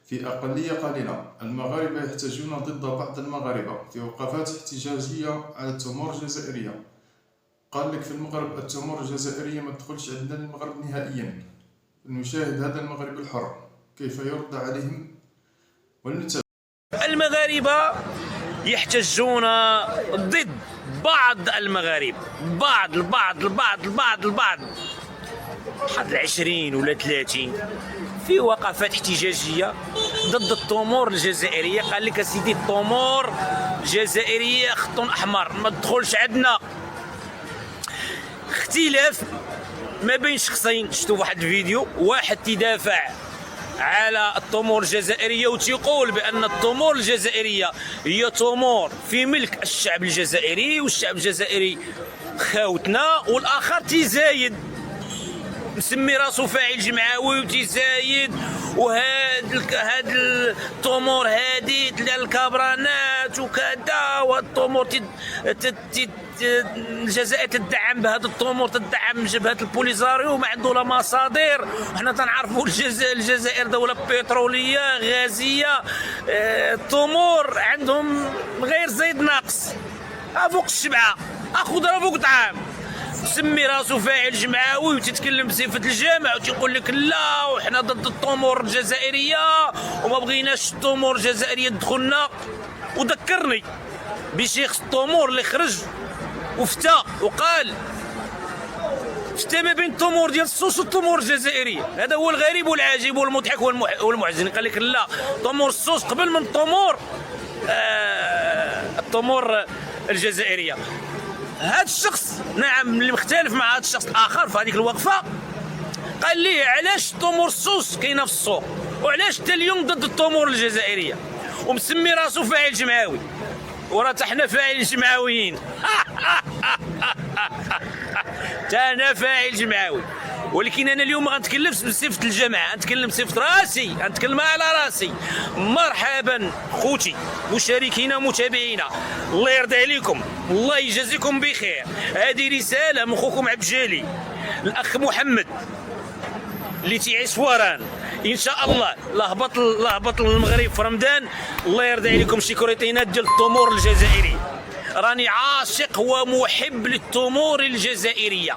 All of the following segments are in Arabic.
في أقلية قليلة. المغاربة يحتجون ضد بعض المغاربة في وقفات احتجاجية على التمور الجزائرية. قال لك في المغرب التمور الجزائرية ما تدخلش عندنا المغرب نهائيا. نشاهد هذا المغرب الحر كيف يرد عليهم ولنتابع. المغاربة يحتجون ضد بعض المغاربة، البعض حد 20 ولا 30 في وقفات احتجاجية ضد التمور الجزائرية. قال لك سيدي التمور الجزائرية خط أحمر ما تدخلش عندنا. اختلاف ما بين شخصين. شفتوا واحد الفيديو واحد تدافع على التمور الجزائرية وتيقول بأن التمور الجزائرية هي تمور في ملك الشعب الجزائري والشعب الجزائري خاوتنا، والآخر تيزايد مسمي راسو فاعل جمعوي وتيزايد هاد التمور هادي ديال الكابرانات وكذا، والتمور الجزائر تدعم بهذا التمور، تدعم جبهة البوليزاريو ما عنده لا مصادر. وحنا تنعرفوا الجزائر دولة بترولية غازية. التمور عندهم غير زايد ناقص فوق الشبعة، خضرة فوق طعام. سمي راسو فاعل جمعوي وتتكلم بصفة الجامع وتيقول لك لا وحنا ضد التمور الجزائرية وما بغيناش التمور الجزائرية تدخلنا. وذكرني بشيخ التمور اللي خرج وفتى وقال فتى ما بين التمور ديال السوس والتمور الجزائرية. هذا هو الغريب والعجيب والمضحك والمحزن. قال لك لا تمور السوس قبل من التمور الجزائرية. هذا الشخص نعم اللي مختلف مع هذا الشخص الآخر في هذيك الوقفة قال لي علاش التمور السوس كاينه في السوق وعلاش حتى اليوم ضد التمور الجزائرية ومسمي راسو فاعل جمعوي وراه حنا فاعل جمعويين. انا فاعل جمعوي، ولكن انا اليوم ما غنتكلمش بصفه الجماعه، غنتكلم بصفه راسي، غنتكلم على راسي. مرحبا خوتي مشاركينا ومتابعينا، الله يرضي عليكم، الله يجازيكم بخير. هذه رساله من خوكم عبد الجليل الاخ محمد اللي تعيش في وران. ان شاء الله لهبط للمغرب في رمضان. الله يرضي عليكم شكريتينات ديال التمور الجزائري. راني عاشق ومحب للتمور الجزائريه،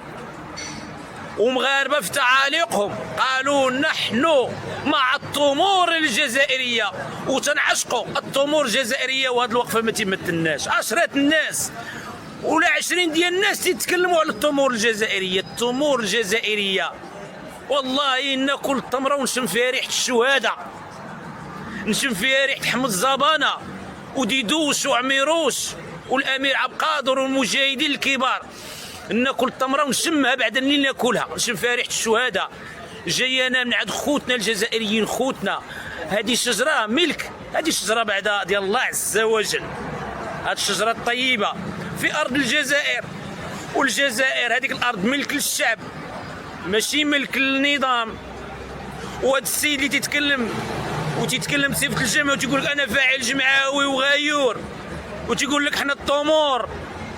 ومغاربه في تعاليقهم قالوا نحن مع التمور الجزائريه وتنعشقوا التمور الجزائريه. وهذه الوقفه ما تمثلناش. عشرات الناس ولا 20 ديال الناس تيتكلموا على التمور الجزائريه. التمور الجزائريه والله ناكل التمره ونشم فيها ريحه الشهاده، نشم فيها ريحه حمد الزبانه وديدوش وعميروش والامير عبد القادر والمجاهدين الكبار. ناكل التمره ونشمها بعد اللي ناكلها نشم فيها ريحه الشهاده. جايانا من عند خوتنا الجزائريين خوتنا. هذه الشجره ملك، هذه الشجره بعدا ديال الله عز وجل. هذه الشجره الطيبه في ارض الجزائر، والجزائر هذيك الارض ملك للشعب ماشي ملك للنظام. وهذا السيد اللي تيتكلم بصفه الجمع وتيقول لك انا فاعل جمعوي وغيور وتيقول لك حنا التمور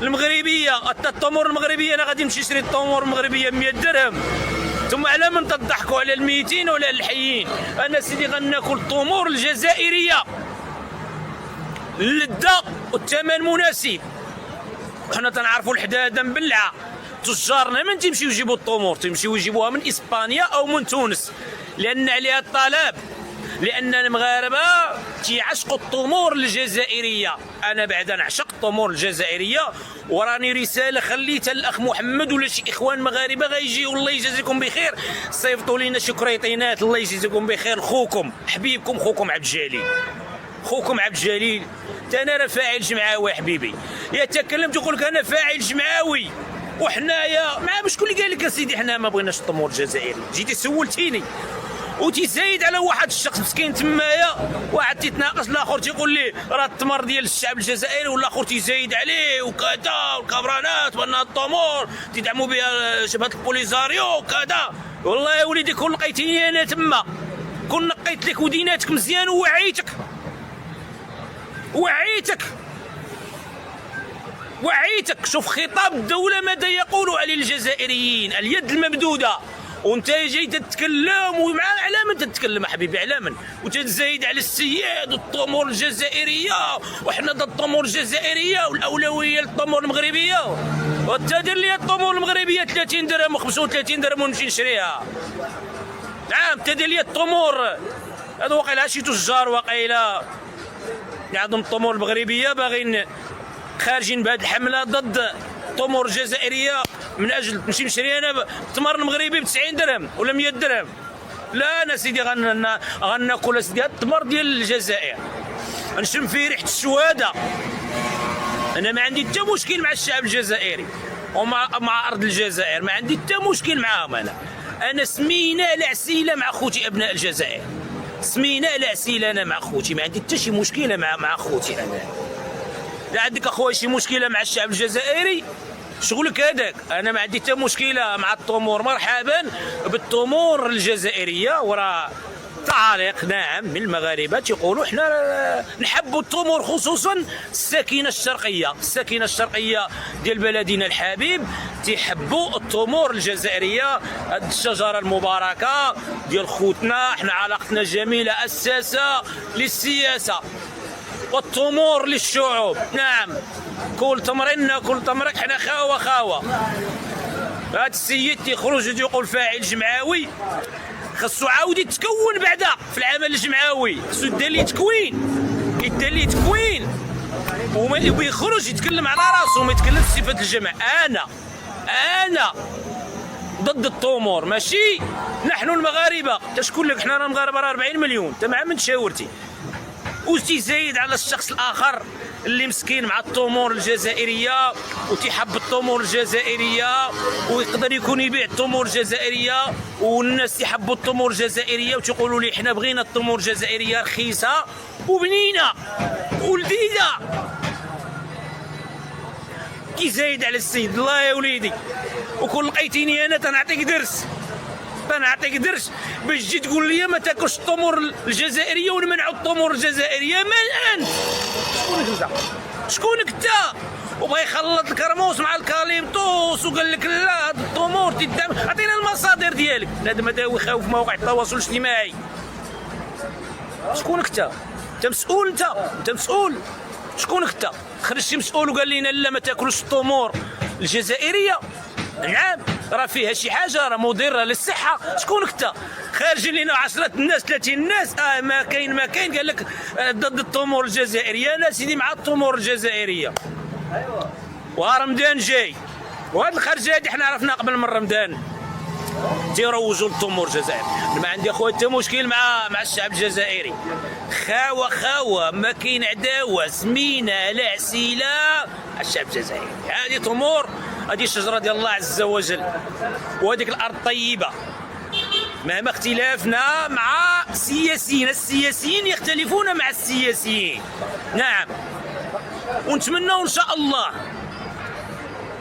المغربيه. التمور المغربيه انا غادي نمشي نشري التمور المغربيه 100 درهم، ثم على من تضحكوا على الميتين ولا الحيين؟ انا سيدي غناكل التمور الجزائريه اللذه والثمن مناسب. حنا تنعرفوا الحداده مبلعه. تجارنا من تيمشيو يجيبوا التمور تيمشيو يجيبوها من اسبانيا او من تونس لان عليها الطلب، لان المغاربه تيعشقوا التمور الجزائريه. انا بعدا نعشق التمور الجزائريه، وراني رساله خليتها للاخ محمد ولا شي اخوان مغاربه غيجيو الله يجازيكم بخير صيفطوا لينا شي كريطينات. الله يجازيكم بخير. خوكم حبيبكم خوكم عبد الجليل، خوكم عبد الجليل. انا راه فاعل جمعوي حبيبي. يا تكلمت تقول لك انا فاعل جمعوي وحنايا مع شكون اللي قال لك اسيدي حنا ما بغيناش التمور الجزائري؟ جيتي سولتيني وتيزايد على واحد الشخص مسكين تمايا، واحد تيتناقش الاخر تيقول لي راه التمر ديال الشعب الجزائري، والاخر تيزايد عليه وكذا والكابرانات وان التمور تدعموا بها شبهه البوليزاريو وكذا. والله يا وليدي كون لقيتيني انا تما كون نقيت لك وديناتك مزيان وعيتك. شوف خطاب الدولة ماذا يقول على الجزائريين: اليد الممدودة وانت جاي تتكلم ومع على من تتكلم حبيبي، على من وتتزايد على السياد والطمور الجزائريه، وحنا ضد الطمور الجزائريه والاولويه للطمور المغربيه. وانت دير لي الطمور المغربيه 30 درهم و35 درهم ونمشي نشريها. نعم انت دير لي الطمور هذا واقيلا شي تجار واقيلا عندهم الطمور المغربيه باغيين خارجين بهذه الحمله ضد الطمور الجزائريه من اجل نمشي نشري انا التمر المغربي ب 90 درهم ولا 100 درهم. لا انا سيدي غناكل سيدي التمر ديال الجزائر، نشم فيه ريحه الشواده. انا ما عندي حتى مشكل مع الشعب الجزائري ومع ارض الجزائر، ما عندي حتى مشكل معاهم. انا سمينا العسيله مع خوتي ابناء الجزائر، سمينا العسيله انا مع خوتي، ما عندي حتى شي مشكله مع خوتي. انا لا عندك اخويا شي مشكله مع الشعب الجزائري شغلك هذاك. انا ما عندي حتى مشكله مع الطمور، مرحبا بالطمور الجزائريه، وراه تعاليق نعم من المغاربه تيقولوا حنا نحبوا الطمور، خصوصا الساكنه الشرقيه، الساكنه الشرقيه ديال بلدنا الحبيب تيحبوا الطمور الجزائريه. هاد الشجره المباركه ديال خوتنا، حنا علاقتنا جميله اساسه للسياسه والطمور للشعوب. نعم كل تمرنا كل تمرك، حنا خاوه خاوه. هذا السيد تيخرج يقول فاعل جمعوي، خاصو عاود يتكون بعدا في العمل الجمعوي، خاصو يدير ليه تكوين، كيدير ليه تكوين ويخرج يتكلم على راسو، ما يتكلمش بصفه الجمع. انا ضد الطمور، ماشي نحن المغاربه. شكون لك حنا المغاربه راه 40 مليون، انت مع من تشاورتي؟ وتزايد على الشخص الاخر اللي مسكين مع الطمور الجزائريه وتيحب الطمور الجزائريه ويقدر يكون يبيع الطمور الجزائريه، والناس يحبوا الطمور الجزائريه وتيقولوا لي حنا بغينا الطمور الجزائريه رخيصه وبنينه ولذيذه. كيزايد على السيد الله يا وليدي، وكون لقيتيني انا تنعطيك درس، نعطيك درس باش تجي تقول لي ما تاكلش الطمور الجزائريه ونمنعوا الطمور الجزائريه. من انت؟ شكونك انت؟ شكونك انت؟ وبغى يخلط الكرموس مع الكاليمتوس وقال لك لا هاد الطمور تدعم. عطينا المصادر ديالك. هذا مداوي خاوي في مواقع التواصل الاجتماعي. شكونك انت؟ انت مسؤول، انت مسؤول. شكونك انت؟ خرج شي مسؤول وقال لنا لا ما تاكلوش الطمور الجزائريه. نعم راه فيها شي حاجه راه مضره للصحه. شكونك انت؟ خارج لنا 10 الناس 30 الناس ما كاين قال لك ضد الطمور الجزائريه. انا سيدي مع الطمور الجزائريه. ايوا ورمضان جاي، وهاد الخرجه هادي حنا عرفنا قبل من رمضان تيروجوا للطمور الجزائري. ما عندي اخويا حتى مشكل مع الشعب الجزائري. خاوه ما كاين عداوه، سمينا العسيله على الشعب الجزائري. هذه طمور، هذه الشجره ديال الله عز وجل، وهذيك الارض طيبه. مهما اختلافنا مع السياسيين يختلفون مع السياسيين. نعم ونتمنوا ان شاء الله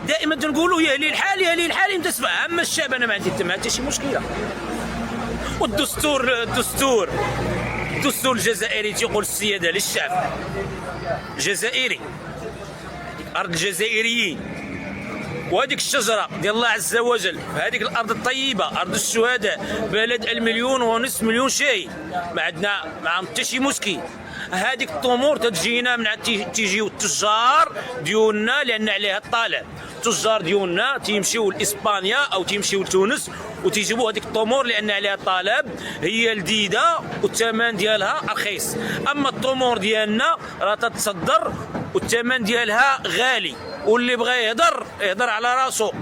دائما تنقولوا يا لي الحال يا لي الحال انت تسمع. اما الشعب انا ما عندي حتى شي مشكله. والدستور الجزائري تيقول السياده للشعب الجزائري، ارض الجزائريين، وهذيك الشجره ديال الله عز وجل، هذيك الارض الطيبه، ارض الشهداء، بلد 1.5 مليون شيء، ما عندنا حتى شي مشكل. هذيك الطمور تجينا من تيجيو التجار ديالنا لان عليها الطلب. التجار ديالنا تيمشيو لاسبانيا او تيمشيو لتونس وتيجيبوا هذيك الطمور لان عليها الطلب، هي لذيذه والثمن ديالها رخيص. اما الطمور ديالنا راه تتصدر والثمن ديالها غالي، واللي بغى يهضر على راسو.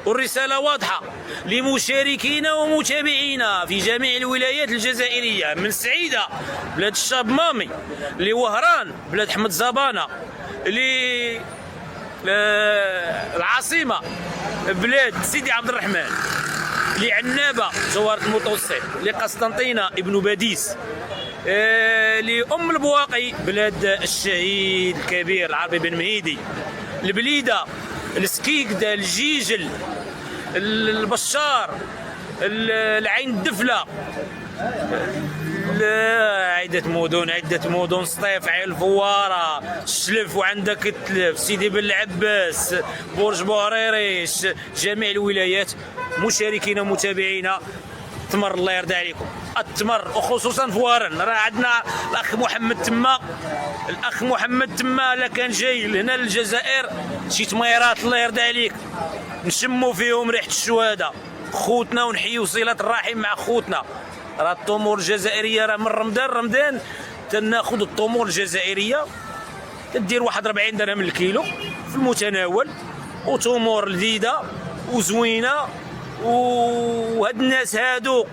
والرسالة واضحة لمشاركينا ومتابعينا في جميع الولايات الجزائرية، من سعيدة بلاد الشاب مامي، لوهران بلاد حمد زبانة، العاصمة بلاد سيدي عبد الرحمن، لعنابة جوهرة المتوسط، لقسطنطينة ابن باديس، لأم البواقي بلاد الشهيد الكبير العربي بن مهيدي، البليدة، السكيكدة، الجيجل، البشار، العين الدفلة، عدة مدن سطيف، عين الفوارة، الشلف وعندك التلف، سيدي بن العباس، برج بوهريريش، جميع الولايات. مشاركين ومتابعينا، التمر الله يرضى عليكم، التمر وخصوصا فوارن. راه عندنا الاخ محمد تما لا كان جاي لهنا للجزائر شي تميرات الله يرضى عليك نشموا فيهم ريحه الشهاده، خوتنا ونحيوا صله الرحم مع خوتنا. راه التمور الجزائريه راه من رمضان تناخذ التمور الجزائريه تدير واحد 40 درهم الكيلو في المتناول، وتمور لذيذه وزوينه. وهاد الناس هادو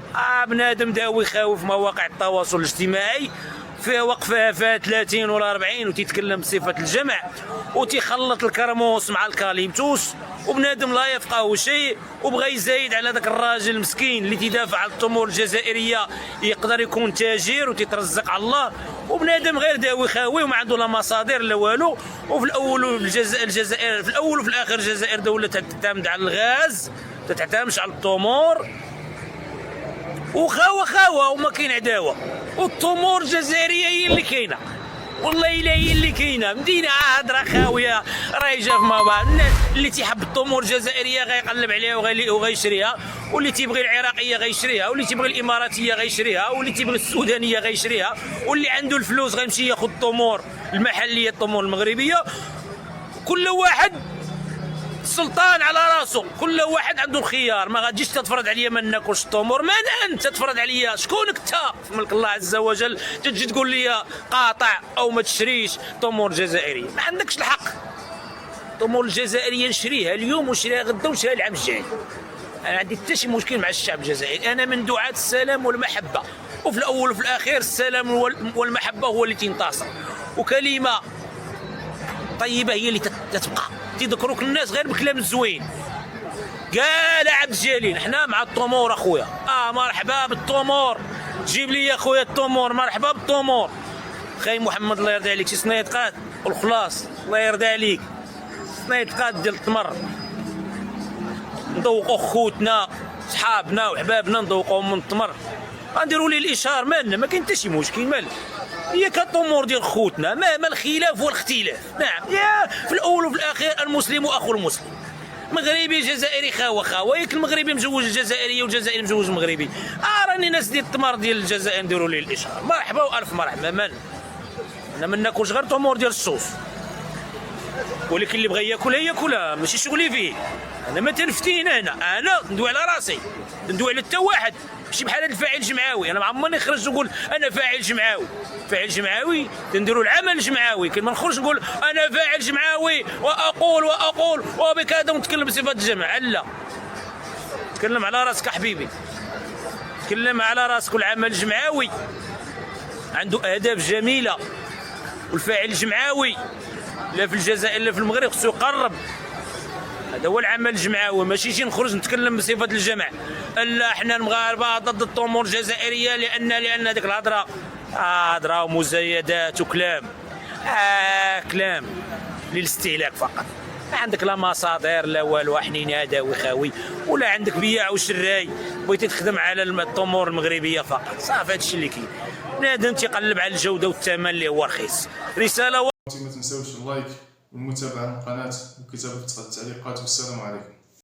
بنادم داوي خاوي في مواقع التواصل الاجتماعي فيها وقفها فيها 30 ولا 40 وتيتكلم بصفه الجمع وتيخلط الكرموس مع الكاليبتوس، وبنادم لا يفقه شيء وبغى يزايد على ذاك الراجل المسكين اللي تيدافع على التمور الجزائريه. يقدر يكون تاجر وتيترزق على الله، وبنادم غير داوي خاوي وما عنده لا مصادر لا والو. وفي الاول الجزائر في الاول وفي الاخر الجزائر دوله تعتمد على الغاز، ما تعتمدش على التمور، وخاوه وما كاين عداوه. والتمور الجزائريه هي اللي كاينه، والله الا هي اللي كاينه. مدينه هضره خاويه رايجه في ما بعض. اللي تيحب التمور الجزائريه غيقلب عليها وغيشريها، واللي تيبغي العراقيه غيشريها، واللي تيبغي الاماراتيه غيشريها، واللي تيبغي السودانيه غيشريها، واللي عنده الفلوس غيمشي ياخذ التمور المحليه التمور المغربيه. كل واحد السلطان على راسه، كل واحد عنده الخيار. ما غاديش تتفرض عليا ما ناكلش التمور، من انت تتفرض عليا؟ شكونك انت في ملك الله عز وجل تجي تقول لي قاطع او ما تشريش تمور جزائريه؟ ما عندكش الحق. التمور الجزائريه نشريها اليوم ونشريها غدا ونشريها العام الجاي. انا عندي حتى شي مشكل مع الشعب الجزائري، انا من دعاة السلام والمحبه، وفي الاول وفي الاخير السلام والمحبه هو اللي تنتصر، وكلمه طيبه هي اللي تتبقى. تيذكروك الناس غير بكلام الزوين. قال عبد الجليل حنا مع التمور اخويا، مرحبا بالتمور، جيب لي يا خويا التمور، مرحبا بالتمور. خاي محمد الله يرضي عليك، شي صنيطقات والخلاص الله يرضي عليك، صنيطقات ديال التمر نذوقوا خوتنا صحابنا وحبابنا نذوقوهم من التمر. غنديروا لي الاشهار مالنا، ما كاين حتى شي مشكل. مال هي كالتمور ديال خوتنا، ما الخلاف والاختلاف. نعم، يا في الاول وفي الاخير المسلم اخو المسلم. مغربي جزائري خاوه ياك المغربي مزوج الجزائريه والجزائري مزوج المغربي. راني ناس ديال التمر ديال الجزائر نديروا لي الاشهار، مرحبا والف مرحبا. انا ما ناكلش غير تمور ديال الصوص، ولكن اللي بغى ياكلها ياكلها، ماشي شغلي فيه. انا ما تنفتين، انا ندوي على راسي، ندوي على حتى واحد. ماشي بحال هذا الفاعل الجمعوي، انا ما عمرني نخرج نقول انا فاعل جمعوي. فاعل جمعوي تنديروا العمل الجمعوي، كي ما نخرج نقول انا فاعل جمعوي واقول وبكذا ونتكلم بصفه الجمع. لا، تكلم على راسك حبيبي، تكلم على راسك. والعمل الجمعوي عنده اهداف جميله، والفاعل الجمعوي لا في الجزائر لا في المغرب خصو يقرب. هذا هو العمل الجمعوي، ماشي شي نخرج نتكلم بصفه الجمع. لا، احنا المغاربه ضد التمور الجزائريه لان هذيك الهضره هضره ومزايدات وكلام كلام للاستهلاك فقط. ما عندك لا مصادر لا والو، حنين هذا وخاوي، ولا عندك بياع وشراي بغيتي تخدم على التمور المغربيه فقط. صافي هذا الشيء اللي كاين. بنادم تيقلب على الجوده والثمن اللي هو رخيص. رساله ما تنساوش اللايك والمتابعه للقناه وكتابه التعليقات، والسلام عليكم.